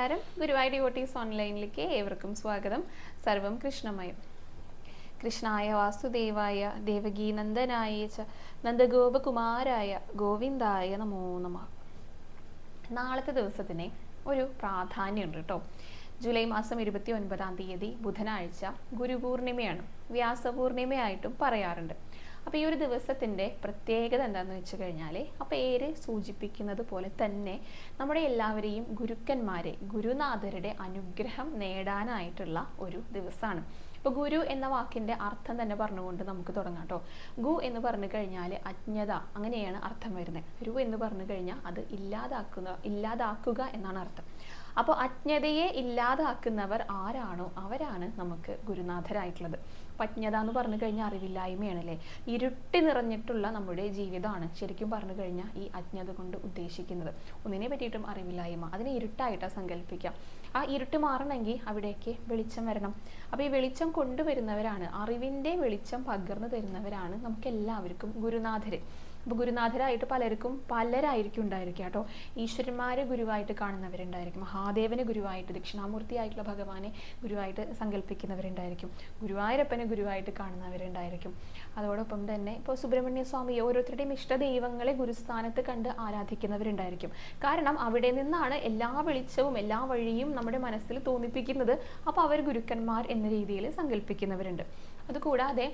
നമസ്കാരം. ഗുരുവായൂർ ഡിവോട്ടീസ് ഓൺലൈനിലേക്ക് ഏവർക്കും സ്വാഗതം. സർവം കൃഷ്ണമയം. കൃഷ്ണായ വാസുദേവായ ദേവകീനന്ദനായ ച നന്ദഗോപകുമാരായ ഗോവിന്ദായ നമോ നമഃ. നാളത്തെ ദിവസത്തിന് ഒരു പ്രാധാന്യമുണ്ട് കേട്ടോ. ജൂലൈ മാസം 29-ാം തീയതി ബുധനാഴ്ച ഗുരുപൂർണിമയാണ്. വ്യാസപൂർണിമയായിട്ടും പറയാറുണ്ട്. അപ്പോൾ ഈ ഒരു ദിവസത്തിൻ്റെ പ്രത്യേകത എന്താണെന്ന് വെച്ച് കഴിഞ്ഞാൽ, ആ പേര് സൂചിപ്പിക്കുന്നത് പോലെ തന്നെ നമ്മുടെ എല്ലാവരെയും ഗുരുക്കന്മാരെ, ഗുരുനാഥരുടെ അനുഗ്രഹം നേടാനായിട്ടുള്ള ഒരു ദിവസമാണ്. ഇപ്പോൾ ഗുരു എന്ന വാക്കിൻ്റെ അർത്ഥം തന്നെ പറഞ്ഞുകൊണ്ട് നമുക്ക് തുടങ്ങാം കേട്ടോ. ഗു എന്ന് പറഞ്ഞു കഴിഞ്ഞാൽ അജ്ഞത, അങ്ങനെയാണ് അർത്ഥം വരുന്നത്. രു എന്ന് പറഞ്ഞു കഴിഞ്ഞാൽ അത് ഇല്ലാതാക്കുക എന്നാണ് അർത്ഥം. അപ്പോൾ അജ്ഞതയെ ഇല്ലാതാക്കുന്നവർ ആരാണോ അവരാണ് നമുക്ക് ഗുരുനാഥരായിട്ടുള്ളത്. അപ്പം അജ്ഞത എന്ന് പറഞ്ഞു കഴിഞ്ഞാൽ അറിവില്ലായ്മയാണല്ലേ, ഇരുട്ടി നിറഞ്ഞിട്ടുള്ള നമ്മുടെ ജീവിതമാണ് ശരിക്കും പറഞ്ഞു കഴിഞ്ഞാൽ ഈ അജ്ഞത കൊണ്ട് ഉദ്ദേശിക്കുന്നത്. ഒന്നിനെ പറ്റിയിട്ടും അറിവില്ലായ്മ, അതിനെ ഇരുട്ടായിട്ടാണ് സങ്കല്പിക്കാം. ആ ഇരുട്ട് മാറണമെങ്കിൽ അവിടേക്ക് വെളിച്ചം വരണം. അപ്പോൾ ഈ വെളിച്ചം കൊണ്ടുവരുന്നവരാണ്, അറിവിൻ്റെ വെളിച്ചം പകർന്നു തരുന്നവരാണ് നമുക്ക് എല്ലാവർക്കും ഗുരുനാഥര്. അപ്പോൾ ഗുരുനാഥരായിട്ട് പലരായിരിക്കും ഉണ്ടായിരിക്കുക കേട്ടോ. ഈശ്വരന്മാരെ ഗുരുവായിട്ട് കാണുന്നവരുണ്ടായിരിക്കും, മഹാദേവനെ ഗുരുവായിട്ട്, ദക്ഷിണാമൂർത്തി ആയിട്ടുള്ള ഭഗവാനെ ഗുരുവായിട്ട് സങ്കല്പിക്കുന്നവരുണ്ടായിരിക്കും, ഗുരുവായൂരപ്പനെ ഗുരുവായിട്ട് കാണുന്നവരുണ്ടായിരിക്കും. അതോടൊപ്പം തന്നെ ഇപ്പോൾ സുബ്രഹ്മണ്യ സ്വാമി, ഓരോരുത്തരുടെയും ഇഷ്ട ദൈവങ്ങളെ ഗുരുസ്ഥാനത്ത് കണ്ട് ആരാധിക്കുന്നവരുണ്ടായിരിക്കും. കാരണം അവിടെ നിന്നാണ് എല്ലാ വെളിച്ചവും എല്ലാ വഴിയും നമ്മുടെ മനസ്സിൽ തോന്നിപ്പിക്കുന്നത്. അപ്പോൾ അവർ ഗുരുക്കന്മാർ എന്ന രീതിയിൽ സങ്കല്പിക്കുന്നവരുണ്ട്. അതുകൂടാതെ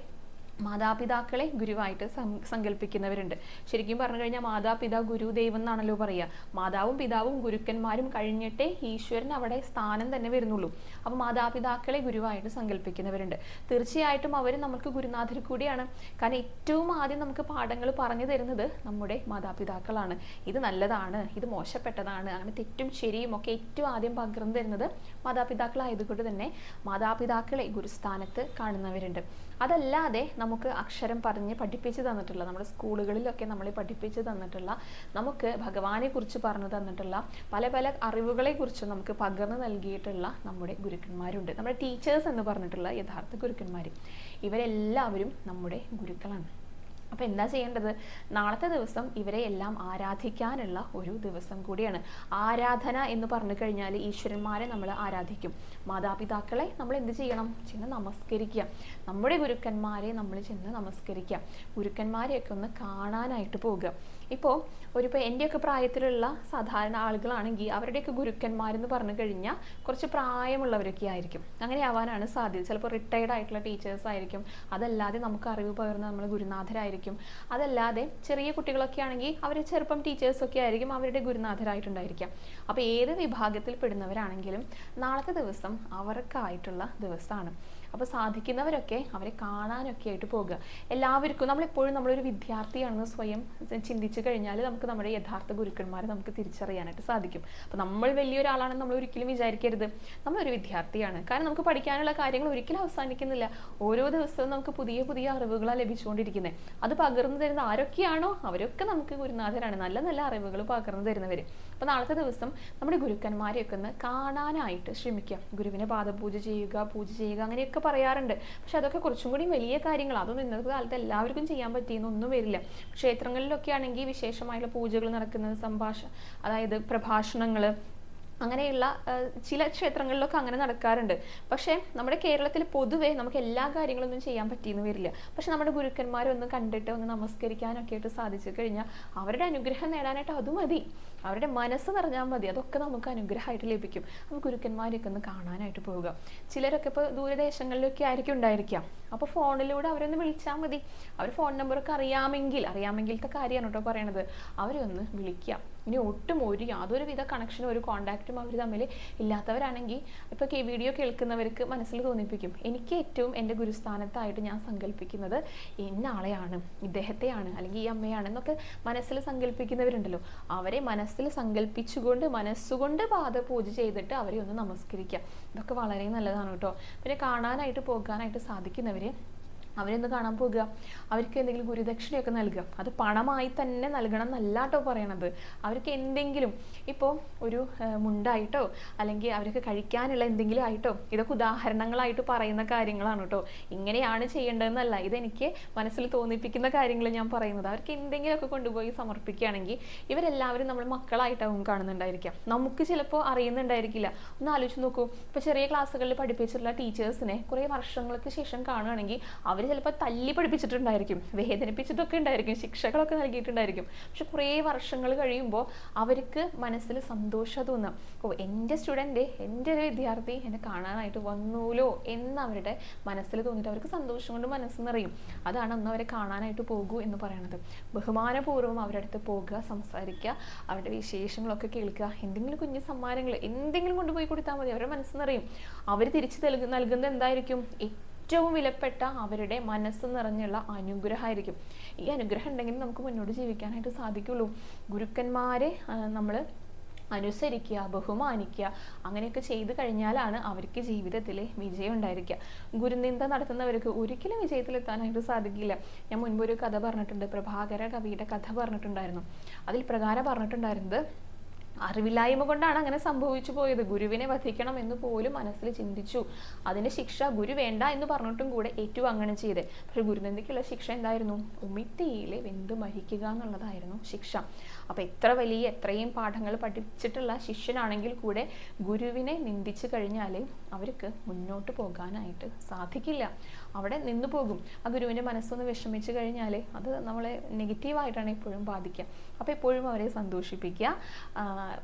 മാതാപിതാക്കളെ ഗുരുവായിട്ട് സങ്കല്പിക്കുന്നവരുണ്ട്. ശരിക്കും പറഞ്ഞു കഴിഞ്ഞാൽ മാതാപിതാ ഗുരുദൈവം എന്നാണല്ലോ പറയുക. മാതാവും പിതാവും ഗുരുക്കന്മാരും കഴിഞ്ഞിട്ടേ ഈശ്വരൻ അവിടെ സ്ഥാനം തന്നെ വരുന്നുള്ളൂ. അപ്പോൾ മാതാപിതാക്കളെ ഗുരുവായിട്ട് സങ്കല്പിക്കുന്നവരുണ്ട്. തീർച്ചയായിട്ടും അവർ നമുക്ക് ഗുരുനാഥർ കൂടിയാണ്. കാരണം ഏറ്റവും ആദ്യം നമുക്ക് പാഠങ്ങൾ പറഞ്ഞു തരുന്നത് നമ്മുടെ മാതാപിതാക്കളാണ്. ഇത് നല്ലതാണ്, ഇത് മോശപ്പെട്ടതാണ്, അങ്ങനെ തെറ്റും ശരിയും ഒക്കെ ഏറ്റവും ആദ്യം പകർന്നു തരുന്നത് മാതാപിതാക്കളായതുകൊണ്ട് തന്നെ മാതാപിതാക്കളെ ഗുരുസ്ഥാനത്ത് കാണുന്നവരുണ്ട്. അതല്ലാതെ നമുക്ക് അക്ഷരം പറഞ്ഞ് പഠിപ്പിച്ച് തന്നിട്ടുള്ള, നമ്മുടെ സ്കൂളുകളിലൊക്കെ നമ്മളെ പഠിപ്പിച്ച് തന്നിട്ടുള്ള, നമുക്ക് ഭഗവാനെ കുറിച്ച് പറഞ്ഞു തന്നിട്ടുള്ള പല പല അറിവുകളെ കുറിച്ച് നമുക്ക് പകർന്നു നൽകിയിട്ടുള്ള നമ്മുടെ ഗുരുക്കന്മാരുണ്ട്. നമ്മുടെ ടീച്ചേഴ്സ് എന്ന് പറഞ്ഞിട്ടുള്ള യഥാർത്ഥ ഗുരുക്കന്മാർ, ഇവരെല്ലാവരും നമ്മുടെ ഗുരുക്കളാണ്. അപ്പോൾ എന്താ ചെയ്യേണ്ടത്? നാളത്തെ ദിവസം ഇവരെ എല്ലാം ആരാധിക്കാനുള്ള ഒരു ദിവസം കൂടിയാണ്. ആരാധന എന്ന് പറഞ്ഞു കഴിഞ്ഞാൽ ഈശ്വരന്മാരെ നമ്മൾ ആരാധിക്കും. മാതാപിതാക്കളെ നമ്മൾ എന്ത് ചെയ്യണം? ചെന്ന് നമസ്കരിക്കുക. നമ്മുടെ ഗുരുക്കന്മാരെ നമ്മൾ ചെന്ന് നമസ്കരിക്കുക. ഗുരുക്കന്മാരെയൊക്കെ ഒന്ന് കാണാനായിട്ട് പോകുക. ഇപ്പോൾ എൻ്റെയൊക്കെ പ്രായത്തിലുള്ള സാധാരണ ആളുകളാണെങ്കിൽ അവരുടെയൊക്കെ ഗുരുക്കന്മാരെന്ന് പറഞ്ഞു കഴിഞ്ഞാൽ കുറച്ച് പ്രായമുള്ളവരൊക്കെ ആയിരിക്കും. അങ്ങനെ ആവാനാണ് സാധ്യത. ചിലപ്പോൾ റിട്ടയർഡ് ആയിട്ടുള്ള ടീച്ചേഴ്സ് ആയിരിക്കും. അതല്ലാതെ നമുക്ക് അറിവ് പകർന്ന നമ്മൾ ഗുരുനാഥരായിരിക്കും. അതല്ലാതെ ചെറിയ കുട്ടികളൊക്കെ ആണെങ്കിൽ അവർ ചെറുപ്പം ടീച്ചേഴ്സൊക്കെ ആയിരിക്കും, അവരുടെ ഗുരുനാഥരായിട്ടുണ്ടായിരിക്കാം. അപ്പോൾ ഏത് വിഭാഗത്തിൽ പെടുന്നവരാണെങ്കിലും നാളത്തെ ദിവസം അവർക്കായിട്ടുള്ള ദിവസമാണ്. അപ്പോൾ സാധിക്കുന്നവരൊക്കെ അവരെ കാണാനൊക്കെ ആയിട്ട് പോകുക. എല്ലാവർക്കും നമ്മളെപ്പോഴും നമ്മളൊരു വിദ്യാർത്ഥിയാണെന്ന് സ്വയം ചിന്തിച്ചു കഴിഞ്ഞാൽ നമുക്ക് നമ്മുടെ യഥാർത്ഥ ഗുരുക്കന്മാരെ നമുക്ക് തിരിച്ചറിയാനായിട്ട് സാധിക്കും. അപ്പോൾ നമ്മൾ വലിയൊരാളാണെന്ന് നമ്മൾ ഒരിക്കലും വിചാരിക്കരുത്. നമ്മളൊരു വിദ്യാർത്ഥിയാണ്. കാരണം നമുക്ക് പഠിക്കാനുള്ള കാര്യങ്ങൾ ഒരിക്കലും അവസാനിക്കുന്നില്ല. ഓരോ ദിവസവും നമുക്ക് പുതിയ പുതിയ അറിവുകളാണ് ലഭിച്ചുകൊണ്ടിരിക്കുന്നത്. അത് പകർന്നു തരുന്ന ആരൊക്കെയാണോ അവരൊക്കെ നമുക്ക് ഗുരുനാഥരാണ്, നല്ല നല്ല അറിവുകൾ പകർന്നു തരുന്നവർ. അപ്പോൾ നാളത്തെ ദിവസം നമ്മുടെ ഗുരുക്കന്മാരെയൊക്കെ ഒന്ന് കാണാനായിട്ട് ശ്രമിക്കുക. ഗുരുവിനെ പാദപൂജ ചെയ്യുക, പൂജ ചെയ്യുക, അങ്ങനെയൊക്കെ പറയാറുണ്ട്. പക്ഷെ അതൊക്കെ കുറച്ചും കൂടി വലിയ കാര്യങ്ങൾ. അതൊന്നും ഇന്നത്തെ കാലത്ത് എല്ലാവർക്കും ചെയ്യാൻ പറ്റിയെന്നൊന്നും വരില്ല. ക്ഷേത്രങ്ങളിലൊക്കെ ആണെങ്കിൽ വിശേഷമായുള്ള പൂജകൾ നടക്കുന്നത്, അതായത് പ്രഭാഷണങ്ങൾ, അങ്ങനെയുള്ള ചില ക്ഷേത്രങ്ങളിലൊക്കെ അങ്ങനെ നടക്കാറുണ്ട്. പക്ഷേ നമ്മുടെ കേരളത്തിൽ പൊതുവേ നമുക്ക് എല്ലാ കാര്യങ്ങളൊന്നും ചെയ്യാൻ പറ്റിയെന്ന് വരില്ല. പക്ഷെ നമ്മുടെ ഗുരുക്കന്മാരെ ഒന്ന് കണ്ടിട്ട് ഒന്ന് നമസ്കരിക്കാനൊക്കെ ആയിട്ട് സാധിച്ചു കഴിഞ്ഞാൽ അവരുടെ അനുഗ്രഹം നേടാനായിട്ട് അത് മതി. അവരുടെ മനസ്സ് നിറഞ്ഞാൽ മതി. അതൊക്കെ നമുക്ക് അനുഗ്രഹമായിട്ട് ലഭിക്കും. അപ്പോൾ ഗുരുക്കന്മാരെയൊക്കെ ഒന്ന് കാണാനായിട്ട് പോവുക. ചിലരൊക്കെ ഇപ്പോൾ ദൂരദേശങ്ങളിലൊക്കെ ആയിരിക്കും ഉണ്ടായിരിക്കാം. അപ്പോൾ ഫോണിലൂടെ അവരൊന്ന് വിളിച്ചാൽ മതി. അവർ ഫോൺ നമ്പറൊക്കെ അറിയാമെങ്കിലത്തെ കാര്യമാണ് കേട്ടോ പറയണത്. അവരെ ഒന്ന് വിളിക്കുക. ഇനി ഒട്ടും യാതൊരുവിധ കണക്ഷനും ഒരു കോണ്ടാക്റ്റും അവർ തമ്മിൽ ഇല്ലാത്തവരാണെങ്കിൽ ഇപ്പോൾ വീഡിയോ കേൾക്കുന്നവർക്ക് മനസ്സിൽ തോന്നിപ്പിക്കും, എനിക്ക് ഏറ്റവും എൻ്റെ ഗുരുസ്ഥാനത്തായിട്ട് ഞാൻ സങ്കല്പിക്കുന്നത് ഇന്ന ആളെയാണ്, ഇദ്ദേഹത്തെയാണ്, അല്ലെങ്കിൽ ഈ അമ്മയാണ് എന്നൊക്കെ മനസ്സിൽ സങ്കല്പിക്കുന്നവരുണ്ടല്ലോ. അവരെ മനസ്സിൽ സങ്കല്പിച്ചുകൊണ്ട് മനസ്സുകൊണ്ട് പാദപൂജ ചെയ്തിട്ട് അവരെ ഒന്ന് നമസ്കരിക്കുക. ഇതൊക്കെ വളരെ നല്ലതാണ് കേട്ടോ. പിന്നെ കാണാനായിട്ട് പോകാനായിട്ട് സാധിക്കുന്നവർ അവരെന്ത് കാണാൻ പോകുക, അവർക്ക് എന്തെങ്കിലും ഗുരുദക്ഷിണയൊക്കെ നൽകുക. അത് പണമായി തന്നെ നൽകണം എന്നല്ല കേട്ടോ പറയണത്. അവർക്ക് എന്തെങ്കിലും ഇപ്പോൾ ഒരു മുണ്ടായിട്ടോ അല്ലെങ്കിൽ അവർക്ക് കഴിക്കാനുള്ള എന്തെങ്കിലും ആയിട്ടോ, ഇതൊക്കെ ഉദാഹരണങ്ങളായിട്ട് പറയുന്ന കാര്യങ്ങളാണ് കേട്ടോ. ഇങ്ങനെയാണ് ചെയ്യേണ്ടതെന്നല്ല, ഇതെനിക്ക് മനസ്സിൽ തോന്നിപ്പിക്കുന്ന കാര്യങ്ങൾ ഞാൻ പറയുന്നത്. അവർക്ക് എന്തെങ്കിലുമൊക്കെ കൊണ്ടുപോയി സമർപ്പിക്കുകയാണെങ്കിൽ ഇവരെല്ലാവരും നമ്മൾ മക്കളായിട്ടാവും കാണുന്നുണ്ടായിരിക്കാം. നമുക്ക് ചിലപ്പോൾ അറിയുന്നുണ്ടായിരിക്കില്ല. ഒന്ന് ആലോചിച്ച് നോക്കൂ, ഇപ്പോൾ ചെറിയ ക്ലാസ്സുകളിൽ പഠിപ്പിച്ചിട്ടുള്ള ടീച്ചേഴ്സിനെ കുറേ വർഷങ്ങൾക്ക് ശേഷം കാണുകയാണെങ്കിൽ അവർ ചിലപ്പോൾ തല്ലി പഠിപ്പിച്ചിട്ടുണ്ടായിരിക്കും, വേദനിപ്പിച്ചിട്ടൊക്കെ ഉണ്ടായിരിക്കും, ശിക്ഷകളൊക്കെ നൽകിയിട്ടുണ്ടായിരിക്കും. പക്ഷെ കുറേ വർഷങ്ങൾ കഴിയുമ്പോൾ അവർക്ക് മനസ്സിൽ സന്തോഷം തോന്നാം. ഓ, എൻ്റെ സ്റ്റുഡൻറ്റ്, എൻ്റെ ഒരു വിദ്യാർത്ഥി എന്നെ കാണാനായിട്ട് വന്നൂലോ എന്ന് അവരുടെ മനസ്സിൽ തോന്നിയിട്ട് അവർക്ക് സന്തോഷം കൊണ്ട് മനസ്സ് നിറയും. അതാണ് അന്ന് അവരെ കാണാനായിട്ട് പോകൂ എന്ന് പറയുന്നത്. ബഹുമാനപൂർവ്വം അവരുടെ അടുത്ത് പോകുക, സംസാരിക്കുക, അവരുടെ വിശേഷങ്ങളൊക്കെ കേൾക്കുക, എന്തെങ്കിലും കുഞ്ഞു സമ്മാനങ്ങൾ എന്തെങ്കിലും കൊണ്ടുപോയി കൊടുത്താൽ മതി, അവരുടെ മനസ്സ് നിറയും. അവർ തിരിച്ച് നൽകുന്നത് എന്തായിരിക്കും? ഏറ്റവും വിലപ്പെട്ട അവരുടെ മനസ്സ് നിറഞ്ഞുള്ള അനുഗ്രഹമായിരിക്കും. ഈ അനുഗ്രഹം ഉണ്ടെങ്കിൽ നമുക്ക് മുന്നോട്ട് ജീവിക്കാനായിട്ട് സാധിക്കുള്ളൂ. ഗുരുക്കന്മാരെ നമ്മൾ അനുസരിക്കുക, ബഹുമാനിക്കുക, അങ്ങനെയൊക്കെ ചെയ്തു കഴിഞ്ഞാലാണ് അവർക്ക് ജീവിതത്തിൽ വിജയം ഉണ്ടായിരിക്കുക. ഗുരുനിന്ദ നടത്തുന്നവർക്ക് ഒരിക്കലും വിജയത്തിലെത്താനായിട്ട് സാധിക്കില്ല. ഞാൻ മുൻപ് ഒരു കഥ പറഞ്ഞിട്ടുണ്ട്, പ്രഭാകര കവിയുടെ കഥ പറഞ്ഞിട്ടുണ്ടായിരുന്നു. അതിൽ പ്രകാരം പറഞ്ഞിട്ടുണ്ടായിരുന്നത്, അറിവില്ലായ്മ കൊണ്ടാണ് അങ്ങനെ സംഭവിച്ചു പോയത്. ഗുരുവിനെ വധിക്കണം എന്ന് പോലും മനസ്സിൽ ചിന്തിച്ചു. അതിന്റെ ശിക്ഷ ഗുരു വേണ്ട എന്ന് പറഞ്ഞിട്ടും കൂടെ ഏറ്റവും അങ്ങനെ ചെയ്ത്. പക്ഷെ ഗുരുനന്ദയ്ക്കുള്ള ശിക്ഷ എന്തായിരുന്നു? ഉമിത്തിയിലെ വെന്ത് മരിക്കുക എന്നുള്ളതായിരുന്നു ശിക്ഷ. അപ്പൊ എത്രയും പാഠങ്ങൾ പഠിച്ചിട്ടുള്ള ശിഷ്യനാണെങ്കിൽ കൂടെ ഗുരുവിനെ നിന്ദിച്ചു കഴിഞ്ഞാൽ അവർക്ക് മുന്നോട്ട് പോകാനായിട്ട് സാധിക്കില്ല. അവിടെ നിന്നു പോകും. ആ ഗുരുവിന്റെ മനസ്സൊന്ന് വിഷമിച്ചു കഴിഞ്ഞാൽ അത് നമ്മളെ നെഗറ്റീവായിട്ടാണ് എപ്പോഴും ബാധിക്കുക. അപ്പൊ എപ്പോഴും അവരെ സന്തോഷിപ്പിക്കുക,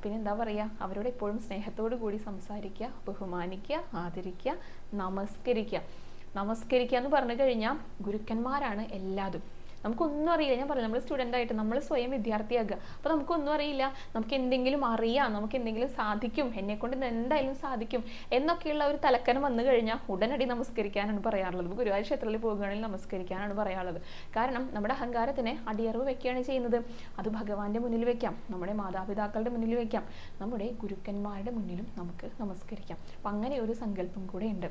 പിന്നെ എന്താ പറയുക, അവരോട് എപ്പോഴും സ്നേഹത്തോടു കൂടി സംസാരിക്കുക, ബഹുമാനിക്കുക, ആദരിക്കുക, നമസ്കരിക്കുക എന്ന് പറഞ്ഞു കഴിഞ്ഞാൽ ഗുരുക്കന്മാരാണ് എല്ലാതും. നമുക്കൊന്നും അറിയില്ല, ഞാൻ പറഞ്ഞു, നമ്മൾ സ്റ്റുഡൻ്റ് ആയിട്ട് നമ്മൾ സ്വയം വിദ്യാർത്ഥിയാകുക. അപ്പോൾ നമുക്കൊന്നും അറിയില്ല, നമുക്ക് എന്തെങ്കിലും അറിയാം, നമുക്ക് എന്തെങ്കിലും സാധിക്കും, എന്നെക്കൊണ്ട് എന്തായാലും സാധിക്കും എന്നൊക്കെയുള്ള ഒരു തലക്കനം വന്നു കഴിഞ്ഞാൽ ഉടനടി നമസ്കരിക്കാനാണ് പറയാറുള്ളത്. ഗുരുവായൂർ ക്ഷേത്രത്തിൽ പോകുകയാണെങ്കിൽ നമസ്കരിക്കാനാണ് പറയാറുള്ളത്. കാരണം നമ്മുടെ അഹങ്കാരത്തിന് അടിയറവ് വെക്കുകയാണ് ചെയ്യുന്നത്. അത് ഭഗവാന്റെ മുന്നിൽ വെക്കാം, നമ്മുടെ മാതാപിതാക്കളുടെ മുന്നിൽ വെക്കാം, നമ്മുടെ ഗുരുക്കന്മാരുടെ മുന്നിലും നമുക്ക് നമസ്കരിക്കാം. അപ്പം അങ്ങനെ ഒരു സങ്കല്പം കൂടെ ഉണ്ട്.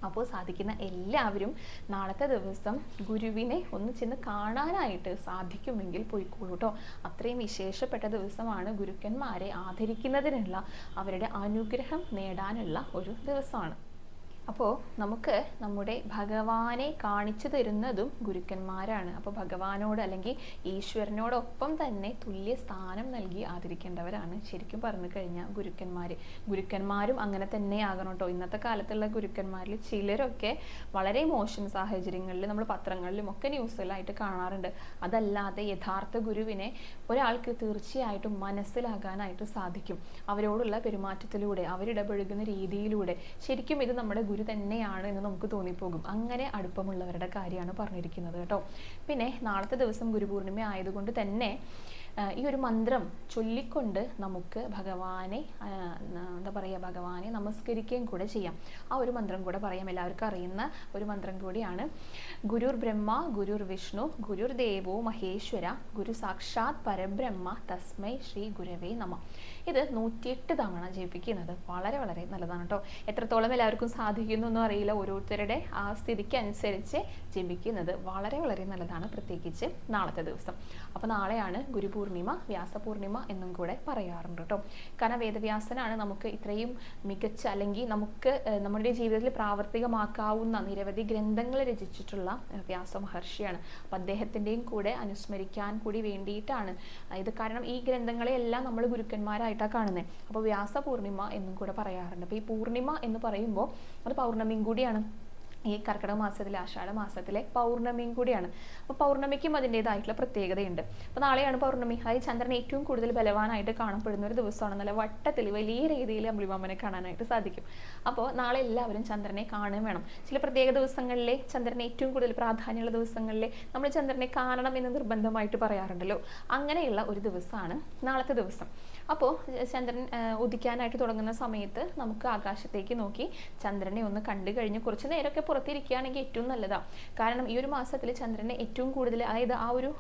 അപ്പോൾ സാധിക്കുന്ന എല്ലാവരും നാളത്തെ ദിവസം ഗുരുവിനെ ഒന്ന് ചെന്ന് കാണാനായിട്ട് സാധിക്കുമെങ്കിൽ പോയിക്കോളൂ കേട്ടോ. അത്രയും വിശേഷപ്പെട്ട ദിവസമാണ്. ഗുരുക്കന്മാരെ ആദരിക്കുന്നതിനുള്ള, അവരുടെ അനുഗ്രഹം നേടാനുള്ള ഒരു ദിവസമാണ്. അപ്പോൾ നമുക്ക് നമ്മുടെ ഭഗവാനെ കാണിച്ചു തരുന്നതും ഗുരുക്കന്മാരാണ്. അപ്പോൾ ഭഗവാനോട് അല്ലെങ്കിൽ ഈശ്വരനോടൊപ്പം തന്നെ തുല്യ സ്ഥാനം നൽകി ആദരിക്കേണ്ടവരാണ് ശരിക്കും പറഞ്ഞു കഴിഞ്ഞാൽ ഗുരുക്കന്മാർ. ഗുരുക്കന്മാരും അങ്ങനെ തന്നെ ആകണം കേട്ടോ. ഇന്നത്തെ കാലത്തുള്ള ഗുരുക്കന്മാരിൽ ചിലരൊക്കെ വളരെ മോശം സാഹചര്യങ്ങളിൽ നമ്മൾ പത്രങ്ങളിലും ഒക്കെ ന്യൂസുകളായിട്ട് കാണാറുണ്ട്. അതല്ലാതെ യഥാർത്ഥ ഗുരുവിനെ ഒരാൾക്ക് തീർച്ചയായിട്ടും മനസ്സിലാകാനായിട്ട് സാധിക്കും. അവരോടുള്ള പെരുമാറ്റത്തിലൂടെ, അവരിടപഴകുന്ന രീതിയിലൂടെ ശരിക്കും ഇത് നമ്മുടെ ഗുരു തന്നെയാണ് എന്ന് നമുക്ക് തോന്നിപ്പോകും. അങ്ങനെ അടുപ്പമുള്ളവരുടെ കാര്യമാണ് പറഞ്ഞിരിക്കുന്നത് കേട്ടോ. പിന്നെ നാളത്തെ ദിവസം ഗുരുപൂർണിമ ആയതുകൊണ്ട് തന്നെ ഈ ഒരു മന്ത്രം ചൊല്ലിക്കൊണ്ട് നമുക്ക് ഭഗവാനെ ഭഗവാനെ നമസ്കരിക്കുകയും കൂടെ ചെയ്യാം. ആ ഒരു മന്ത്രം കൂടെ പറയാം. എല്ലാവർക്കും അറിയുന്ന ഒരു മന്ത്രം കൂടിയാണ്. ഗുരുർ ബ്രഹ്മ ഗുരുർ വിഷ്ണു ഗുരുർ ദേവോ മഹേശ്വര ഗുരു സാക്ഷാത് പരബ്രഹ്മ തസ്മൈ ശ്രീ ഗുരവേ നമ. ഇത് 108 തവണ ജപിക്കുന്നത് വളരെ വളരെ നല്ലതാണ് കേട്ടോ. എത്രത്തോളം എല്ലാവർക്കും സാധിക്കുന്നൊന്നും അറിയില്ല. ഓരോരുത്തരുടെ ആ സ്ഥിതിക്ക് അനുസരിച്ച് ജപിക്കുന്നത് വളരെ വളരെ നല്ലതാണ്, പ്രത്യേകിച്ച് നാളത്തെ ദിവസം. അപ്പോൾ നാളെയാണ് ഗുരുപൂർണിമ, വ്യാസപൂർണിമ എന്നും കൂടെ പറയാറുണ്ട് കേട്ടോ. കാരണം വേദവ്യാസനാണ് നമുക്ക് ഇത്രയും മികച്ച, അല്ലെങ്കിൽ നമുക്ക് നമ്മുടെ ജീവിതത്തിൽ പ്രാവർത്തികമാക്കാവുന്ന നിരവധി ഗ്രന്ഥങ്ങൾ രചിച്ചിട്ടുള്ള വ്യാസ മഹർഷിയാണ്. അപ്പം അദ്ദേഹത്തിൻ്റെയും കൂടെ അനുസ്മരിക്കാൻ കൂടി വേണ്ടിയിട്ടാണ് ഇത്. കാരണം ഈ ഗ്രന്ഥങ്ങളെയെല്ലാം നമ്മൾ ഗുരുക്കന്മാരായിട്ടാണ് കാണുന്നത്. അപ്പോൾ വ്യാസപൂർണിമ എന്നും കൂടെ പറയാറുണ്ട്. അപ്പോൾ ഈ പൂർണിമ എന്ന് പറയുമ്പോൾ അത് പൗർണമിയും കൂടിയാണ്. ഈ കർക്കിടക മാസത്തിലെ, ആഷാഢ മാസത്തിലെ പൗർണമിയും കൂടിയാണ്. അപ്പോൾ പൗർണമിക്കും അതിൻ്റെതായിട്ടുള്ള പ്രത്യേകതയുണ്ട്. അപ്പോൾ നാളെയാണ് പൗർണമി. അതായത് ചന്ദ്രൻ ഏറ്റവും കൂടുതൽ ബലവാനായിട്ട് കാണപ്പെടുന്ന ഒരു ദിവസമാണ്. നല്ല വട്ടത്തിൽ വലിയ രീതിയിൽ അമ്പിളിമാമനെ കാണാനായിട്ട് സാധിക്കും. അപ്പോൾ നാളെ എല്ലാവരും ചന്ദ്രനെ കാണുകയും വേണം. ചില പ്രത്യേക ദിവസങ്ങളിലെ ചന്ദ്രനെ ഏറ്റവും കൂടുതൽ പ്രാധാന്യമുള്ള ദിവസങ്ങളിലെ നമ്മൾ ചന്ദ്രനെ കാണണം എന്ന് നിർബന്ധമായിട്ട് പറയാറുണ്ടല്ലോ. അങ്ങനെയുള്ള ഒരു ദിവസമാണ് നാളത്തെ ദിവസം. അപ്പോൾ ചന്ദ്രൻ ഉദിക്കാനായിട്ട് തുടങ്ങുന്ന സമയത്ത് നമുക്ക് ആകാശത്തേക്ക് നോക്കി ചന്ദ്രനെ ഒന്ന് കണ്ടു കഴിഞ്ഞ് കുറച്ച് നേരമൊക്കെ പുറത്തിരിക്കുകയാണെങ്കിൽ ഏറ്റവും നല്ലതാണ്. കാരണം ഈ ഒരു മാസത്തിൽ ചന്ദ്രനെ ഏറ്റവും കൂടുതൽ, അതായത് ആ ഒരു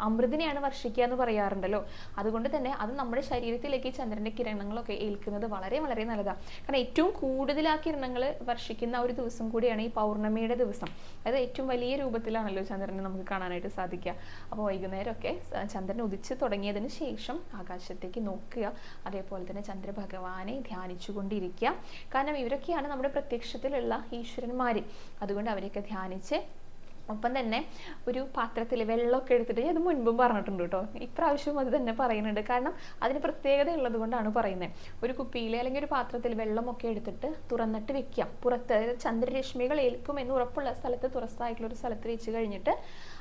അമൃതിനെയാണ് വർഷിക്കുക എന്ന് പറയാറുണ്ടല്ലോ. അതുകൊണ്ട് തന്നെ അത് നമ്മുടെ ശരീരത്തിലേക്ക് ചന്ദ്രന്റെ കിരണങ്ങളൊക്കെ ഏൽക്കുന്നത് വളരെ വളരെ നല്ലതാണ്. കാരണം ഏറ്റവും കൂടുതൽ ആ കിരണങ്ങൾ വർഷിക്കുന്ന ഒരു ദിവസം കൂടിയാണ് ഈ പൗർണമിയുടെ ദിവസം. അതായത് ഏറ്റവും വലിയ രൂപത്തിലാണല്ലോ ചന്ദ്രനെ നമുക്ക് കാണാനായിട്ട് സാധിക്കുക. അപ്പോൾ വൈകുന്നേരമൊക്കെ ചന്ദ്രൻ ഉദിച്ച് തുടങ്ങിയതിന് ശേഷം ആകാശത്തേക്ക് നോക്കുക. അതേപോലെ തന്നെ ചന്ദ്രഭഗവാനെ ധ്യാനിച്ചുകൊണ്ടിരിക്കുക. കാരണം ഇവരൊക്കെയാണ് നമ്മുടെ പ്രത്യക്ഷത്തിലുള്ള ഈശ്വരന്മാർ. അതുകൊണ്ട് അവരെയൊക്കെ ധ്യാനിച്ച്, ഒപ്പം തന്നെ ഒരു പാത്രത്തിൽ വെള്ളമൊക്കെ എടുത്തിട്ട്, അത് മുൻപും പറഞ്ഞിട്ടുണ്ട് കേട്ടോ, ഇപ്രാവശ്യവും അത് തന്നെ പറയുന്നുണ്ട്. കാരണം അതിന് പ്രത്യേകത ഉള്ളത് കൊണ്ടാണ് പറയുന്നത്. ഒരു കുപ്പിയിൽ അല്ലെങ്കിൽ ഒരു പാത്രത്തിൽ വെള്ളമൊക്കെ എടുത്തിട്ട് തുറന്നിട്ട് വെക്കുക. പുറത്ത്, അതായത് ചന്ദ്രരശ്മികൾ ഏൽക്കും എന്ന് ഉറപ്പുള്ള സ്ഥലത്ത്, തുറസ്സായിട്ടുള്ള ഒരു സ്ഥലത്ത് വെച്ച് കഴിഞ്ഞിട്ട്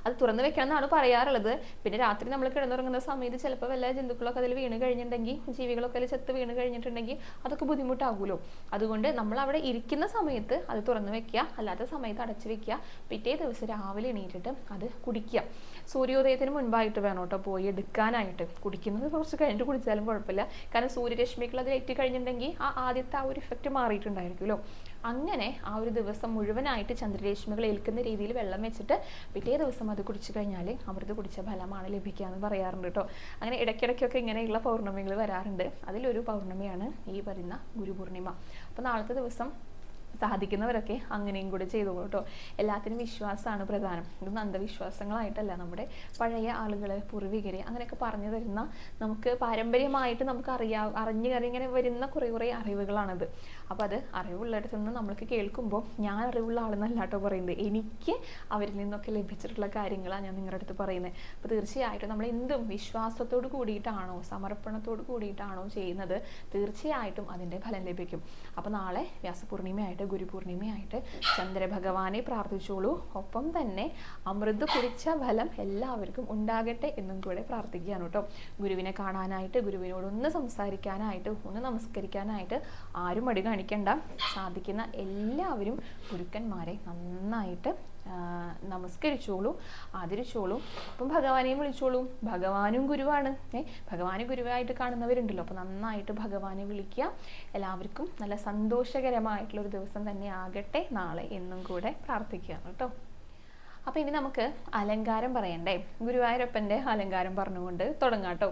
അത് തുറന്ന് വെക്കണം എന്നാണ് പറയാറുള്ളത്. പിന്നെ രാത്രി നമ്മൾ കിടന്നുറങ്ങുന്ന സമയത്ത് ചിലപ്പോൾ വല്ല ജന്തുക്കളൊക്കെ അതിൽ വീണ് കഴിഞ്ഞിട്ടുണ്ടെങ്കിൽ, ജീവികളൊക്കെ അതിൽ ചത്ത് വീണ് കഴിഞ്ഞിട്ടുണ്ടെങ്കിൽ അതൊക്കെ ബുദ്ധിമുട്ടാകുമല്ലോ. അതുകൊണ്ട് നമ്മൾ അവിടെ ഇരിക്കുന്ന സമയത്ത് അത് തുറന്ന് വെക്കുക, അല്ലാത്ത സമയത്ത് അടച്ചു വെക്കുക. പിറ്റേ ദിവസം രാവിലെ എണീറ്റിട്ട് അത് കുടിക്കുക. സൂര്യോദയത്തിന് മുൻപായിട്ട് വേണം കേട്ടോ പോയി എടുക്കാനായിട്ട്. കുടിക്കുന്നത് കുറച്ച് കഴിഞ്ഞിട്ട് കുടിച്ചാലും കുഴപ്പമില്ല. കാരണം സൂര്യരശ്മികൾ അതിൽ എത്തി കഴിഞ്ഞിട്ടുണ്ടെങ്കിൽ ആദ്യത്തെ ആ ഒരു ഇഫക്റ്റ് മാറിയിട്ടുണ്ടായിരിക്കുമല്ലോ. അങ്ങനെ ആ ഒരു ദിവസം മുഴുവനായിട്ട് ചന്ദ്രരശ്മികൾ ഏൽക്കുന്ന രീതിയിൽ വെള്ളം വെച്ചിട്ട് പിറ്റേ ദിവസം അത് കുടിച്ചു കഴിഞ്ഞാൽ അമൃത് കുടിച്ച ഫലമാണ് ലഭിക്കുക എന്ന് പറയാറുണ്ട് കേട്ടോ. അങ്ങനെ ഇടയ്ക്കിടയ്ക്കൊക്കെ ഇങ്ങനെയുള്ള പൗർണമികൾ വരാറുണ്ട്. അതിലൊരു പൗർണമിയാണ് ഈ വരുന്ന ഗുരുപൂർണിമ. അപ്പോൾ നാളത്തെ ദിവസം സാധിക്കുന്നവരൊക്കെ അങ്ങനെയും കൂടെ ചെയ്തോളൂ കേട്ടോ. എല്ലാത്തിനും വിശ്വാസമാണ് പ്രധാനം. ഇതൊന്നും അന്ധവിശ്വാസങ്ങളായിട്ടല്ല. നമ്മുടെ പഴയ ആളുകൾ, പൂർവികർ അങ്ങനെയൊക്കെ പറഞ്ഞു തരുന്ന, നമുക്ക് പാരമ്പര്യമായിട്ട് നമുക്ക് അറിഞ്ഞിങ്ങനെ വരുന്ന കുറേ അറിവുകളാണിത്. അപ്പോൾ അത് അറിവുള്ളിടത്തു നിന്ന് നമ്മൾക്ക് കേൾക്കുമ്പോൾ, ഞാൻ അറിവുള്ള ആളെന്നല്ല കേട്ടോ പറയുന്നത്, എനിക്ക് അവരിൽ നിന്നൊക്കെ ലഭിച്ചിട്ടുള്ള കാര്യങ്ങളാണ് ഞാൻ നിങ്ങളുടെ അടുത്ത് പറയുന്നത്. അപ്പോൾ തീർച്ചയായിട്ടും നമ്മൾ എന്തും വിശ്വാസത്തോട് കൂടിയിട്ടാണോ, സമർപ്പണത്തോട് കൂടിയിട്ടാണോ ചെയ്യുന്നത്, തീർച്ചയായിട്ടും അതിൻ്റെ ഫലം ലഭിക്കും. അപ്പോൾ നാളെ വ്യാസപൂർണിമയായിട്ട്, ഗുരുപൂർണിമയായിട്ട് ചന്ദ്രഭഗവാനെ പ്രാർത്ഥിച്ചോളൂ. ഒപ്പം തന്നെ അമൃത് കുടിച്ച ഫലം എല്ലാവർക്കും ഉണ്ടാകട്ടെ എന്നും കൂടെ പ്രാർത്ഥിക്കുകയാണ് കേട്ടോ. ഗുരുവിനെ കാണാനായിട്ട്, ഗുരുവിനോട് ഒന്ന് സംസാരിക്കാനായിട്ട്, ഒന്ന് നമസ്കരിക്കാനായിട്ട് ആരും മടി കാണിക്കണ്ട. സാധിക്കുന്ന എല്ലാവരും ഗുരുക്കന്മാരെ നന്നായിട്ട് നമസ്കരിച്ചോളൂ, ആദരിച്ചോളൂ. അപ്പം ഭഗവാനെയും വിളിച്ചോളൂ. ഭഗവാനും ഗുരുവാണ്. ഭഗവാനെ ഗുരുവായിട്ട് കാണുന്നവരുണ്ടല്ലോ. അപ്പോൾ നന്നായിട്ട് ഭഗവാനെ വിളിക്കുക. എല്ലാവർക്കും നല്ല സന്തോഷകരമായിട്ടുള്ള ഒരു ദിവസം തന്നെ ആകട്ടെ നാളെ എന്നും കൂടെ പ്രാർത്ഥിക്കുകയാണ് കേട്ടോ. അപ്പോൾ ഇനി നമുക്ക് അലങ്കാരം പറയണ്ടേ. ഗുരുവായൂരപ്പൻ്റെ അലങ്കാരം പറഞ്ഞുകൊണ്ട് തുടങ്ങാം കേട്ടോ.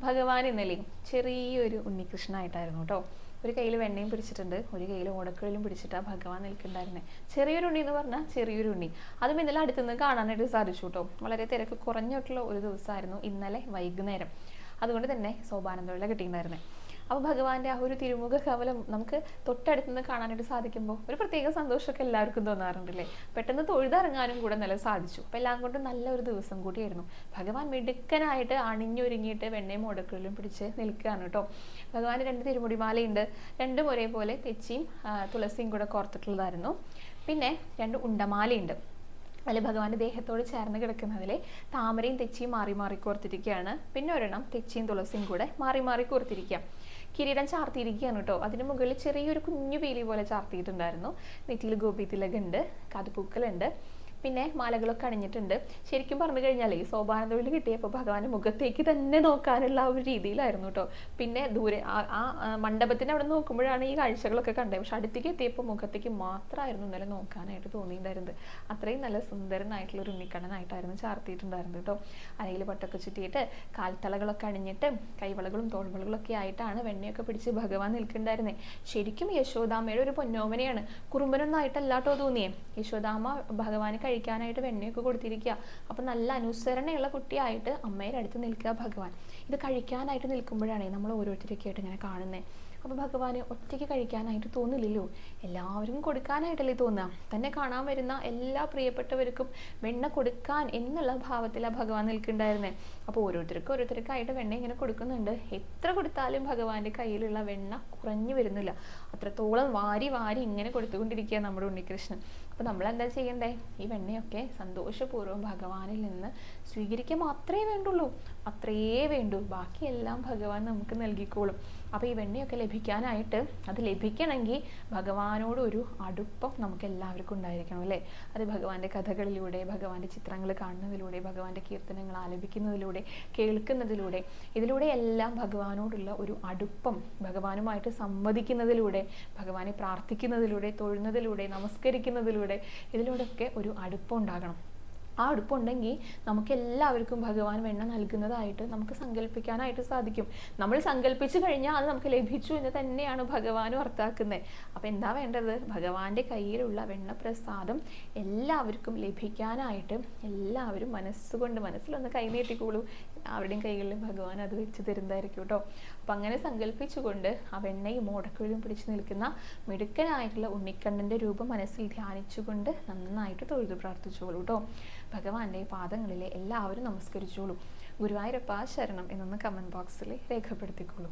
ഭഗവാൻ ഇന്നലെ ചെറിയൊരു ഉണ്ണികൃഷ്ണനായിട്ടായിരുന്നു കേട്ടോ. ഒരു കയ്യിൽ വെണ്ണയും പിടിച്ചിട്ടുണ്ട്, ഒരു കയ്യിൽ ഓടക്കുഴലും പിടിച്ചിട്ടാണ് ഭഗവാൻ നിൽക്കുന്നുണ്ടായിരുന്നത്. ചെറിയൊരു ഉണ്ണി എന്ന് പറഞ്ഞാൽ ചെറിയൊരു ഉണ്ണി. അതും ഇന്നലെ അടുത്തുനിന്ന് കാണാനായിട്ട് സാധിച്ചു കേട്ടോ. വളരെ തിരക്ക് കുറഞ്ഞിട്ടുള്ള ഒരു ദിവസമായിരുന്നു ഇന്നലെ വൈകുന്നേരം. അതുകൊണ്ട് തന്നെ സോപാനന്ദ കിട്ടിയിട്ടുണ്ടായിരുന്നത്. അപ്പോൾ ഭഗവാന്റെ ആ ഒരു തിരുമുഖ കവലം നമുക്ക് തൊട്ടടുത്തുനിന്ന് കാണാനായിട്ട് സാധിക്കുമ്പോൾ ഒരു പ്രത്യേക സന്തോഷമൊക്കെ എല്ലാവർക്കും തോന്നാറുണ്ടല്ലേ. പെട്ടെന്ന് തൊഴുതിറങ്ങാനും കൂടെ നല്ല സാധിച്ചു. അപ്പോൾ എല്ലാം കൊണ്ടും നല്ലൊരു ദിവസം കൂടിയായിരുന്നു. ഭഗവാൻ മിടുക്കനായിട്ട് അണിഞ്ഞൊരുങ്ങിയിട്ട് വെണ്ണയും ഓടക്കുഴലും പിടിച്ച് നിൽക്കുകയാണ് കേട്ടോ. ഭഗവാന് 2 തിരുമുടിമാലയുണ്ട്. രണ്ടും ഒരേപോലെ തെച്ചിയും തുളസിയും കൂടെ കോർത്തിട്ടുള്ളതായിരുന്നു. പിന്നെ 2 ഉണ്ടമാലയുണ്ട്. അതിൽ ഭഗവാന്റെ ദേഹത്തോട് ചേർന്ന് കിടക്കുന്നതിലെ താമരയും തെച്ചിയും മാറി മാറി കോർത്തിരിക്കുകയാണ്. പിന്നെ ഒരെണ്ണം തെച്ചിയും തുളസിയും കൂടെ മാറി മാറി കോർത്തിരിക്കുക. കിരീടം ചാർത്തിയിരിക്കുകയാണ് കേട്ടോ. അതിന് മുകളിൽ ചെറിയൊരു കുഞ്ഞു പീലി പോലെ ചാർത്തിയിട്ടുണ്ടായിരുന്നു. നെറ്റിയിൽ ഗോപി തിലകുണ്ട്, കാതുപൂക്കളുണ്ട്, പിന്നെ മാലകളൊക്കെ അണിഞ്ഞിട്ടുണ്ട്. ശരിക്കും പറഞ്ഞു കഴിഞ്ഞാൽ ഈ സോപാനന്ദയിൽ കിട്ടിയപ്പോൾ ഭഗവാന്റെ മുഖത്തേക്ക് തന്നെ നോക്കാനുള്ള ആ ഒരു രീതിയിലായിരുന്നു കേട്ടോ. പിന്നെ ദൂരെ ആ മണ്ഡപത്തിന് അവിടെ നോക്കുമ്പോഴാണ് ഈ കാഴ്ചകളൊക്കെ കണ്ടത്. പക്ഷെ അടുത്തേക്ക് എത്തിയപ്പോൾ മുഖത്തേക്ക് മാത്രമായിരുന്നു ഇന്നലെ നോക്കാനായിട്ട് തോന്നിയിട്ടുണ്ടായിരുന്നത്. അത്രയും നല്ല സുന്ദരനായിട്ടുള്ള ഒരു ഉണ്ണിക്കണ്ണനായിട്ടായിരുന്നു ചാർത്തിയിട്ടുണ്ടായിരുന്നത് കേട്ടോ. അരയിൽ പട്ടൊക്കെ ചുറ്റിയിട്ട് കാൽത്തളകളൊക്കെ അണിഞ്ഞിട്ട് കൈവളകളും തോൾവളകളൊക്കെ ആയിട്ടാണ് വെണ്ണയൊക്കെ പിടിച്ച് ഭഗവാൻ നിൽക്കുന്നുണ്ടായിരുന്നത്. ശരിക്കും യശോദാമ്മയുടെ ഒരു പൊന്നോമനയാണ്. കുറുമ്പനൊന്നായിട്ടല്ലാട്ടോ തോന്നിയേ. യശോദാമ്മ ഭഗവാന് കഴിക്കാനായിട്ട് വെണ്ണയൊക്കെ കൊടുത്തിരിക്കുക. അപ്പം നല്ല അനുസരണയുള്ള കുട്ടിയായിട്ട് അമ്മയുടെ അടുത്ത് നിൽക്കുക ഭഗവാൻ. ഇത് കഴിക്കാനായിട്ട് നിൽക്കുമ്പോഴാണ് നമ്മൾ ഓരോരുത്തരൊക്കെ ആയിട്ട് ഇങ്ങനെ കാണുന്നത്. അപ്പോൾ ഭഗവാന് ഒറ്റയ്ക്ക് കഴിക്കാനായിട്ട് തോന്നില്ലല്ലോ, എല്ലാവരും കൊടുക്കാനായിട്ടല്ലേ തോന്നുക. തന്നെ കാണാൻ വരുന്ന എല്ലാ പ്രിയപ്പെട്ടവർക്കും വെണ്ണ കൊടുക്കാൻ എന്നുള്ള ഭാവത്തിലാണ് ഭഗവാൻ നിൽക്കുന്നുണ്ടായിരുന്നത്. അപ്പോൾ ഓരോരുത്തർക്കായിട്ട് വെണ്ണ ഇങ്ങനെ കൊടുക്കുന്നുണ്ട്. എത്ര കൊടുത്താലും ഭഗവാന്റെ കയ്യിലുള്ള വെണ്ണ കുറഞ്ഞു വരുന്നില്ല. അത്രത്തോളം വാരി വാരി ഇങ്ങനെ കൊടുത്തുകൊണ്ടിരിക്കുക നമ്മുടെ ഉണ്ണികൃഷ്ണൻ. അപ്പോൾ നമ്മളെന്താ ചെയ്യണ്ടേ? ഈ വെണ്ണയൊക്കെ സന്തോഷപൂർവ്വം ഭഗവാനിൽ നിന്ന് സ്വീകരിക്കുക മാത്രമേ വേണ്ടുള്ളൂ. അത്രയേ വേണ്ടൂ. ബാക്കിയെല്ലാം ഭഗവാൻ നമുക്ക് നൽകിക്കോളും. അപ്പോൾ ഈ വെണ്ണയൊക്കെ ലഭിക്കാനായിട്ട്, അത് ലഭിക്കണമെങ്കിൽ ഭഗവാനോട് ഒരു അടുപ്പം നമുക്ക് എല്ലാവർക്കും ഉണ്ടായിരിക്കണം അല്ലേ. അത് ഭഗവാന്റെ കഥകളിലൂടെ, ഭഗവാന്റെ ചിത്രങ്ങൾ കാണുന്നതിലൂടെ, ഭഗവാന്റെ കീർത്തനങ്ങൾ ആലപിക്കുന്നതിലൂടെ, കേൾക്കുന്നതിലൂടെ, ഇതിലൂടെ എല്ലാം ഭഗവാനോടുള്ള ഒരു അടുപ്പം, ഭഗവാനുമായിട്ട് സംവദിക്കുന്നതിലൂടെ, ഭഗവാനെ പ്രാർത്ഥിക്കുന്നതിലൂടെ, തൊഴുന്നതിലൂടെ, നമസ്കരിക്കുന്നതിലൂടെ, ഇതിലൂടെയൊക്കെ ഒരു അടുപ്പം ഉണ്ടാകണം. ആ അടുപ്പുണ്ടെങ്കിൽ നമുക്ക് എല്ലാവർക്കും ഭഗവാൻ വെണ്ണ നൽകുന്നതായിട്ട് നമുക്ക് സങ്കല്പിക്കാനായിട്ട് സാധിക്കും. നമ്മൾ സങ്കല്പിച്ചു കഴിഞ്ഞാൽ അത് നമുക്ക് ലഭിച്ചു എന്ന് തന്നെയാണ് ഭഗവാനും അർത്ഥാക്കുന്നത്. അപ്പം എന്താ വേണ്ടത്? ഭഗവാന്റെ കയ്യിലുള്ള വെണ്ണപ്രസാദം എല്ലാവർക്കും ലഭിക്കാനായിട്ട് എല്ലാവരും മനസ്സുകൊണ്ട്, മനസ്സിലൊന്ന് കൈനീട്ടിക്കോളൂ. എല്ലാവരുടെയും കൈകളിൽ ഭഗവാൻ അത് വെച്ച് തരുന്നതായിരിക്കും കേട്ടോ. അപ്പം അങ്ങനെ സങ്കല്പിച്ചുകൊണ്ട് ആ വെണ്ണയും ഓടക്കുഴലും പിടിച്ചു നിൽക്കുന്ന മിടുക്കനായിട്ടുള്ള ഉണ്ണിക്കണ്ണൻ്റെ രൂപം മനസ്സിൽ ധ്യാനിച്ചുകൊണ്ട് നന്നായിട്ട് തൊഴുതു പ്രാർത്ഥിച്ചോളൂ കേട്ടോ. ഭഗവാന്റെ പാദങ്ങളിലെ എല്ലാവരും നമസ്കരിച്ചോളൂ. ഗുരുവായൂരപ്പ ശരണം എന്നൊന്ന് കമൻറ്റ് ബോക്സിൽ രേഖപ്പെടുത്തിക്കോളൂ.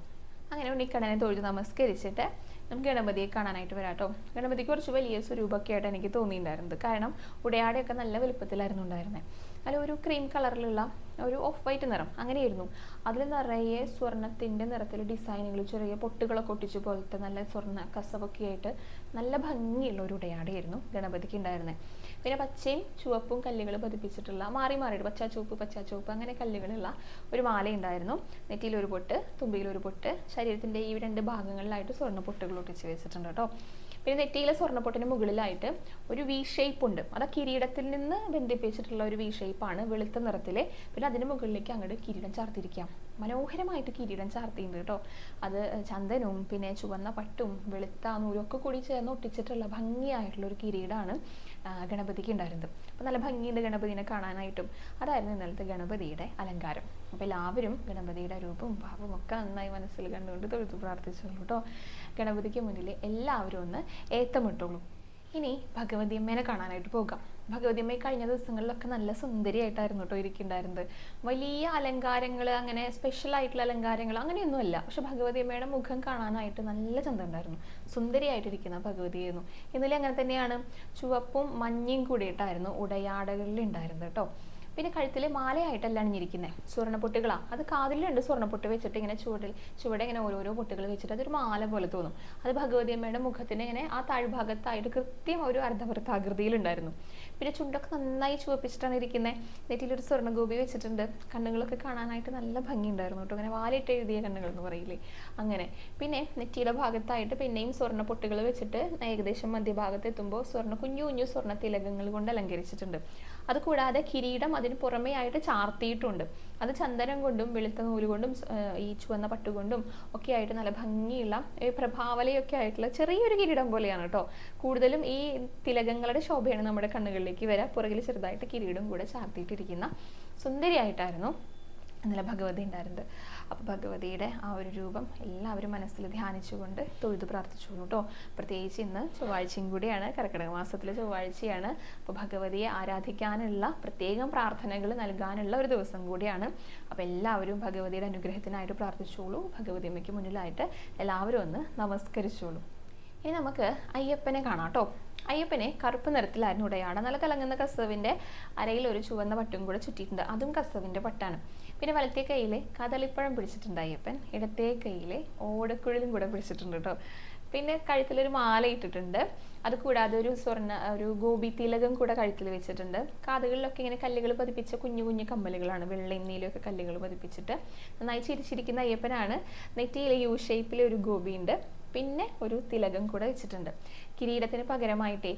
അങ്ങനെ ഉണ്ണിക്കണ്ണനെ തൊഴുത് നമസ്കരിച്ചിട്ട് നമുക്ക് ഗണപതിയെ കാണാനായിട്ട് വരാം കേട്ടോ. ഗണപതിക്ക് കുറച്ച് വലിയ സ്വരൂപമൊക്കെ ആയിട്ട് എനിക്ക് തോന്നിയിട്ടുണ്ടായിരുന്നത്. കാരണം ഉടയാടയൊക്കെ നല്ല വലുപ്പത്തിലായിരുന്നു ഉണ്ടായിരുന്നത്. അതിൽ ഒരു ക്രീം കളറിലുള്ള ഒരു ഓഫ് വൈറ്റ് നിറം അങ്ങനെയായിരുന്നു. അതിൽ നിറയെ സ്വർണത്തിൻ്റെ നിറത്തിൽ ഡിസൈനുകൾ, ചെറിയ പൊട്ടുകളൊക്കെ ഒട്ടിച്ചു പോലത്തെ നല്ല സ്വർണ്ണ കസവൊക്കെ ആയിട്ട് നല്ല ഭംഗിയുള്ള ഒരു ഉടയാടയായിരുന്നു ഗണപതിക്ക് ഉണ്ടായിരുന്നത്. പിന്നെ പച്ചയും ചുവപ്പും കല്ലുകൾ പതിപ്പിച്ചിട്ടുള്ള, മാറി മാറിയിട്ട് പച്ച ചുവപ്പ് അങ്ങനെ കല്ലുകളുള്ള ഒരു മാല ഉണ്ടായിരുന്നു. നെറ്റിയിലൊരു പൊട്ട്, തുമ്പിയിലൊരു പൊട്ട്, ശരീരത്തിൻ്റെ ഈ 2 ഭാഗങ്ങളിലായിട്ട് സ്വർണ്ണ പൊട്ടുകൾ ഒട്ടിച്ച് വെച്ചിട്ടുണ്ട് കേട്ടോ. പിന്നെ നെറ്റിയിലെ സ്വർണ്ണപ്പൊട്ടിന് മുകളിലായിട്ട് ഒരു വി ഷേപ്പ് ഉണ്ട്. അത് കിരീടത്തിൽ നിന്ന് ബന്ധിപ്പിച്ചിട്ടുള്ള ഒരു വി ഷേപ്പാണ്, വെളുത്ത നിറത്തിലെ. പിന്നെ അതിന് മുകളിലേക്ക് അങ്ങോട്ട് കിരീടം ചാർത്തിരിക്കാം. മനോഹരമായിട്ട് കിരീടം ചാർത്തിയിട്ടുണ്ട് കേട്ടോ. അത് ചന്ദനവും പിന്നെ ചുവന്ന പട്ടും വെളുത്ത നൂലും ഒക്കെ കൂടി ചേർന്ന് ഒട്ടിച്ചിട്ടുള്ള ഭംഗിയായിട്ടുള്ള ഒരു കിരീടമാണ് ഗണപതിക്ക് ഉണ്ടായിരുന്നത്. അപ്പോൾ നല്ല ഭംഗിയുണ്ട് ഗണപതിനെ കാണാനായിട്ടും. അതായിരുന്നു ഇന്നലത്തെ ഗണപതിയുടെ അലങ്കാരം. അപ്പോൾ എല്ലാവരും ഗണപതിയുടെ രൂപവും ഭാവവും ഒക്കെ നന്നായി മനസ്സിൽ കണ്ടുകൊണ്ട് തൊഴുതു പ്രാർത്ഥിച്ചോളൂ കേട്ടോ. ഗണപതിക്ക് മുന്നിൽ എല്ലാവരും ഒന്ന് ഏത്തമിട്ടോളൂ. ഇനി ഭഗവതിയമ്മേനെ കാണാനായിട്ട് പോകാം. ഭഗവതിയമ്മയെ കഴിഞ്ഞ ദിവസങ്ങളിലൊക്കെ നല്ല സുന്ദരിയായിട്ടായിരുന്നു കേട്ടോ ഇരിക്കുന്നുണ്ടായിരുന്നത്. വലിയ അലങ്കാരങ്ങൾ, അങ്ങനെ സ്പെഷ്യൽ ആയിട്ടുള്ള അലങ്കാരങ്ങൾ അങ്ങനെയൊന്നുമല്ല. പക്ഷെ ഭഗവതിയമ്മയുടെ മുഖം കാണാനായിട്ട് നല്ല ചന്തം ഉണ്ടായിരുന്നു. സുന്ദരിയായിട്ടിരിക്കുന്ന ഭഗവതിയായിരുന്നു. ഇന്നലെ അങ്ങനെ തന്നെയാണ്. ചുവപ്പും മഞ്ഞയും കൂടിയിട്ടായിരുന്നു ഉടയാടകളിൽ ഉണ്ടായിരുന്നത് കേട്ടോ. പിന്നെ കഴുത്തിൽ മാലയായിട്ടല്ല അണിഞ്ഞിരിക്കുന്നത്, സ്വർണ്ണപ്പൊട്ടുകളാണ്. അത് കാതിലുണ്ട് സ്വർണ്ണപ്പൊട്ട് വെച്ചിട്ട് ഇങ്ങനെ ചുവടെ ഇങ്ങനെ ഓരോരോ പൊട്ടുകൾ വെച്ചിട്ട് അതൊരു മാല പോലെ തോന്നും. അത് ഭഗവതിയമ്മയുടെ മുഖത്തിന് ഇങ്ങനെ ആ താഴ്ഭാഗത്തായിട്ട് കൃത്യം ഒരു അർദ്ധവൃത്താകൃതിയിലുണ്ടായിരുന്നു. പിന്നെ ചുണ്ടൊക്കെ നന്നായി ചുവപ്പിച്ചിട്ടാണ് ഇരിക്കുന്നത്. നെറ്റിയിലൊരു സ്വർണ്ണഗോപി വെച്ചിട്ടുണ്ട്. കണ്ണുകളൊക്കെ കാണാനായിട്ട് നല്ല ഭംഗിയുണ്ടായിരുന്നു കേട്ടോ. അങ്ങനെ വാലിട്ട് എഴുതിയ കണ്ണുകൾ എന്ന് പറയില്ലേ, അങ്ങനെ. പിന്നെ നെറ്റിയുടെ ഭാഗത്തായിട്ട് പിന്നെയും സ്വർണ്ണ പൊട്ടുകൾ വെച്ചിട്ട് ഏകദേശം മധ്യഭാഗത്ത് എത്തുമ്പോൾ കുഞ്ഞു കുഞ്ഞു സ്വർണ്ണ തിലകങ്ങൾ കൊണ്ട് അലങ്കരിച്ചിട്ടുണ്ട്. അതുകൂടാതെ കിരീടം അതിന് പുറമേ ആയിട്ട് ചാർത്തിയിട്ടുണ്ട്. അത് ചന്ദനം കൊണ്ടും വെളുത്ത നൂലുകൊണ്ടും ഈ ചുവന്ന പട്ടുകൊണ്ടും ഒക്കെ ആയിട്ട് നല്ല ഭംഗിയുള്ള പ്രഭാവലയൊക്കെ ആയിട്ടുള്ള ചെറിയൊരു കിരീടം പോലെയാണ് കേട്ടോ. കൂടുതലും ഈ തിലകങ്ങളുടെ ശോഭയാണ് നമ്മുടെ കണ്ണുകളിലേക്ക് വരിക. പുറകിൽ ചെറുതായിട്ട് കിരീടം കൂടെ ചാർത്തിയിട്ടിരിക്കുന്ന സുന്ദരിയായിട്ടായിരുന്നു ഇന്നലെ ഭഗവതി ഉണ്ടായിരുന്നത്. അപ്പോൾ ഭഗവതിയുടെ ആ ഒരു രൂപം എല്ലാവരും മനസ്സിൽ ധ്യാനിച്ചുകൊണ്ട് തൊഴുതു പ്രാർത്ഥിച്ചോളൂ കേട്ടോ. പ്രത്യേകിച്ച് ഇന്ന് ചൊവ്വാഴ്ചയും കൂടിയാണ്, കർക്കിടക മാസത്തിലെ ചൊവ്വാഴ്ചയാണ്. അപ്പോൾ ഭഗവതിയെ ആരാധിക്കാനുള്ള പ്രത്യേകം പ്രാർത്ഥനകൾ നൽകാനുള്ള ഒരു ദിവസം കൂടിയാണ്. അപ്പോൾ എല്ലാവരും ഭഗവതിയുടെ അനുഗ്രഹത്തിനായിട്ട് പ്രാർത്ഥിച്ചോളൂ. ഭഗവതി അമ്മയ്ക്ക് മുന്നിലായിട്ട് എല്ലാവരും ഒന്ന് നമസ്കരിച്ചോളൂ. ഇനി നമുക്ക് അയ്യപ്പനെ കാണാം കേട്ടോ. അയ്യപ്പനെ കറുപ്പ് നിറത്തിലായിരുന്നു ഉടയാട. നല്ല തിളങ്ങുന്ന കസവിൻ്റെ അരയിൽ ഒരു ചുവന്ന പട്ടും കൂടെ ചുറ്റിയിട്ടുണ്ട്. അതും കസവിൻ്റെ പട്ടാണ്. പിന്നെ വലത്തെ കയ്യിൽ കദളിപ്പഴം പിടിച്ചിട്ടുണ്ട് അയ്യപ്പൻ. ഇടത്തെ കയ്യിൽ ഓടക്കുഴലും കൂടെ പിടിച്ചിട്ടുണ്ട് കേട്ടോ. പിന്നെ കഴുത്തിലൊരു മാല ഇട്ടിട്ടുണ്ട്. അതുകൂടാതെ ഒരു ഗോപി തിലകം കൂടെ കഴുത്തിൽ വെച്ചിട്ടുണ്ട്. കാതുകളിലൊക്കെ ഇങ്ങനെ കല്ലുകൾ പതിപ്പിച്ച കുഞ്ഞു കുഞ്ഞു കമ്മലുകളാണ്, വെള്ളയും നീലയൊക്കെ കല്ലുകൾ പതിപ്പിച്ചിട്ട് നന്നായി ചിരിച്ചിരിക്കുന്ന അയ്യപ്പനാണ്. നെറ്റിയിൽ യു ഷേപ്പിലെ ഒരു ഗോപിയുണ്ട്. പിന്നെ ഒരു തിലകം കൂടെ വെച്ചിട്ടുണ്ട്. കിരീടത്തിന് പകരമായിട്ടേ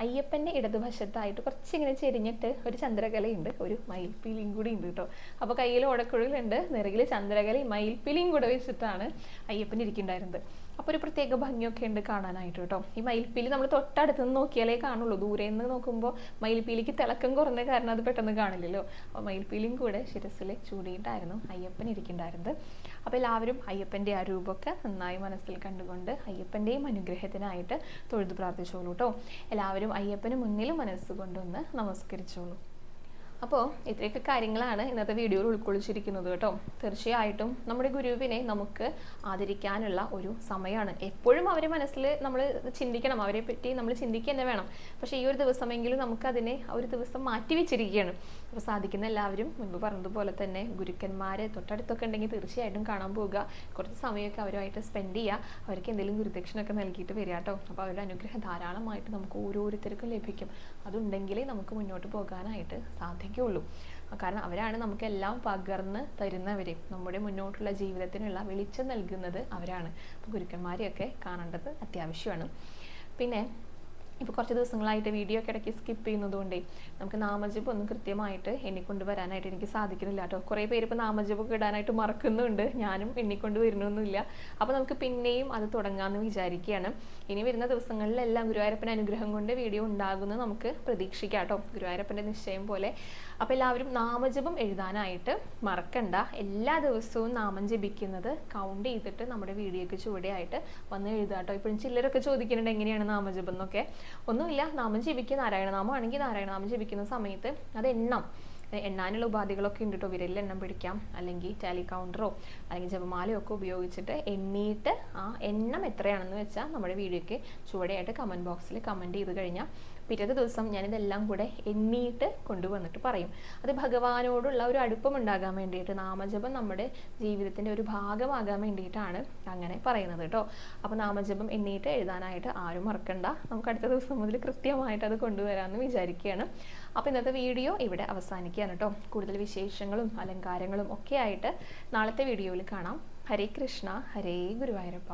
അയ്യപ്പൻ്റെ ഇടതുവശത്തായിട്ട് കുറച്ചിങ്ങനെ ചെരിഞ്ഞിട്ട് ഒരു ചന്ദ്രകലയുണ്ട്, ഒരു മയിൽപ്പീലിയും കൂടി ഉണ്ട് കേട്ടോ. അപ്പോൾ കയ്യിൽ ഓടക്കുഴലുണ്ട്, നിറകിൽ ചന്ദ്രകലയും മയിൽപ്പീലിയും കൂടെ വെച്ചിട്ടാണ് അയ്യപ്പൻ ഇരിക്കുന്നുണ്ടായിരുന്നത്. അപ്പോൾ ഒരു പ്രത്യേക ഭംഗിയൊക്കെ ഉണ്ട് കാണാനായിട്ട് കേട്ടോ. ഈ മയിൽപ്പീലി നമ്മൾ തൊട്ടടുത്ത് നിന്ന് നോക്കിയാലേ കാണുള്ളൂ. ദൂരെ നിന്ന് നോക്കുമ്പോൾ മയിൽപ്പീലിക്ക് തിളക്കം കുറഞ്ഞ കാരണം അത് പെട്ടെന്ന് കാണില്ലല്ലോ. അപ്പോൾ മയിൽപ്പീലിയും കൂടെ ശിരസിൽ ചൂടിയിട്ടായിരുന്നു അയ്യപ്പൻ ഇരിക്കുന്നുണ്ടായിരുന്നത്. അപ്പോൾ എല്ലാവരും അയ്യപ്പൻ്റെ ആ രൂപമൊക്കെ നന്നായി മനസ്സിൽ കണ്ടുകൊണ്ട് അയ്യപ്പൻ്റെയും അനുഗ്രഹത്തിനായിട്ട് തൊഴുതു പ്രാർത്ഥിച്ചോളൂ കേട്ടോ. എല്ലാവരും അയ്യപ്പന് മുന്നിൽ മനസ്സുകൊണ്ടൊന്ന് നമസ്കരിച്ചോളൂ. അപ്പോൾ ഇത്രയൊക്കെ കാര്യങ്ങളാണ് ഇന്നത്തെ വീഡിയോയിൽ ഉൾക്കൊള്ളിച്ചിരിക്കുന്നത് കേട്ടോ. തീർച്ചയായിട്ടും നമ്മുടെ ഗുരുവിനെ നമുക്ക് ആദരിക്കാനുള്ള ഒരു സമയമാണ്. എപ്പോഴും അവരെ മനസ്സിൽ നമ്മൾ ചിന്തിക്കണം, അവരെ പറ്റി നമ്മൾ ചിന്തിക്കുക തന്നെ വേണം. പക്ഷേ ഈ ഒരു ദിവസമെങ്കിലും നമുക്കതിനെ ഒരു ദിവസം മാറ്റി വെച്ചിരിക്കുകയാണ്. അപ്പോൾ സാധിക്കുന്ന എല്ലാവരും മുൻപ് പറഞ്ഞതുപോലെ തന്നെ ഗുരുക്കന്മാരെ തൊട്ടടുത്തൊക്കെ ഉണ്ടെങ്കിൽ തീർച്ചയായിട്ടും കാണാൻ പോവുക. കുറച്ച് സമയമൊക്കെ അവരുമായിട്ട് സ്പെൻഡ് ചെയ്യുക. അവർക്ക് എന്തെങ്കിലും ഗുരുദക്ഷിണൊക്കെ നൽകിയിട്ട് വരിക കേട്ടോ. അപ്പോൾ അവരുടെ അനുഗ്രഹം ധാരാളമായിട്ട് നമുക്ക് ഓരോരുത്തർക്കും ലഭിക്കും. അതുണ്ടെങ്കിലേ നമുക്ക് മുന്നോട്ട് പോകാനായിട്ട് സാധിക്കുകയുള്ളൂ. കാരണം അവരാണ് നമുക്കെല്ലാം പകർന്ന് തരുന്നവർ. നമ്മുടെ മുന്നോട്ടുള്ള ജീവിതത്തിനുള്ള വെളിച്ചം നൽകുന്നത് അവരാണ്. അപ്പോൾ ഗുരുക്കന്മാരെയൊക്കെ കാണേണ്ടത് അത്യാവശ്യമാണ്. പിന്നെ ഇപ്പോൾ കുറച്ച് ദിവസങ്ങളായിട്ട് വീഡിയോ ഒക്കെ ഇടയ്ക്ക് സ്കിപ്പ് ചെയ്യുന്നതുകൊണ്ടേ നമുക്ക് നാമജപം ഒന്നും കൃത്യമായിട്ട് എണ്ണിക്കൊണ്ട് വരാനായിട്ട് എനിക്ക് സാധിക്കുന്നില്ല കേട്ടോ. കുറേ പേര് ഇപ്പോൾ നാമജപമൊക്കെ ഇടാനായിട്ട് മറക്കുന്നുണ്ട്. ഞാനും എണ്ണിക്കൊണ്ട് വരുന്നൊന്നുമില്ല. അപ്പോൾ നമുക്ക് പിന്നെയും അത് തുടങ്ങാമെന്ന് വിചാരിക്കുകയാണ്. ഇനി വരുന്ന ദിവസങ്ങളിലെല്ലാം ഗുരുവായൂരപ്പൻ്റെ അനുഗ്രഹം കൊണ്ട് വീഡിയോ ഉണ്ടാകുമെന്ന് നമുക്ക് പ്രതീക്ഷിക്കാം കേട്ടോ, ഗുരുവായൂരപ്പൻ്റെ നിശ്ചയം പോലെ. അപ്പോൾ എല്ലാവരും നാമജപം എഴുതാനായിട്ട് മറക്കണ്ട. എല്ലാ ദിവസവും നാമം ജപിക്കുന്നത് കൗണ്ട് ചെയ്തിട്ട് നമ്മുടെ വീഡിയോയ്ക്ക് ചുവടെയായിട്ട് വന്ന് എഴുതുക കേട്ടോ. ഇപ്പോഴും ചിലരൊക്കെ ചോദിക്കുന്നുണ്ട് എങ്ങനെയാണ് നാമജപം എന്നൊക്കെ. ഒന്നുമില്ല, നാമം ജപിക്കുക, നാരായണനാമം ആണെങ്കിൽ നാരായണനാമം ജപിക്കുന്ന സമയത്ത് അത് എണ്ണാനുള്ള ഉപാധികളൊക്കെ ഉണ്ട് കേട്ടോ. വിരലിൽ എണ്ണം പിടിക്കാം, അല്ലെങ്കിൽ ടാലി കൗണ്ടറോ അല്ലെങ്കിൽ ജപമാലയോ ഒക്കെ ഉപയോഗിച്ചിട്ട് എണ്ണിയിട്ട് ആ എണ്ണം എത്രയാണെന്ന് വെച്ചാൽ നമ്മുടെ വീഡിയോയ്ക്ക് ചുവടെയായിട്ട് കമൻറ്റ് ബോക്സിൽ കമൻറ്റ് ചെയ്ത് കഴിഞ്ഞാൽ പിറ്റത്തെ ദിവസം ഞാനിതെല്ലാം കൂടെ എണ്ണിയിട്ട് കൊണ്ടുവന്നിട്ട് പറയും. അത് ഭഗവാനോടുള്ള ഒരു അടുപ്പം ഉണ്ടാകാൻ വേണ്ടിയിട്ട്, നാമജപം നമ്മുടെ ജീവിതത്തിൻ്റെ ഒരു ഭാഗമാകാൻ വേണ്ടിയിട്ടാണ് അങ്ങനെ പറയുന്നത് കേട്ടോ. അപ്പോൾ നാമജപം എണ്ണിയിട്ട് എഴുതാനായിട്ട് ആരും മറക്കണ്ട. നമുക്ക് അടുത്ത ദിവസം മുതൽ കൃത്യമായിട്ട് അത് കൊണ്ടുവരാമെന്ന് വിചാരിക്കുകയാണ്. അപ്പോൾ ഇന്നത്തെ വീഡിയോ ഇവിടെ അവസാനിക്കുകയാണ് കേട്ടോ. കൂടുതൽ വിശേഷങ്ങളും അലങ്കാരങ്ങളും ഒക്കെ ആയിട്ട് നാളത്തെ വീഡിയോയിൽ കാണാം. ഹരേ കൃഷ്ണ, ഹരേ ഗുരുവായൂരപ്പ.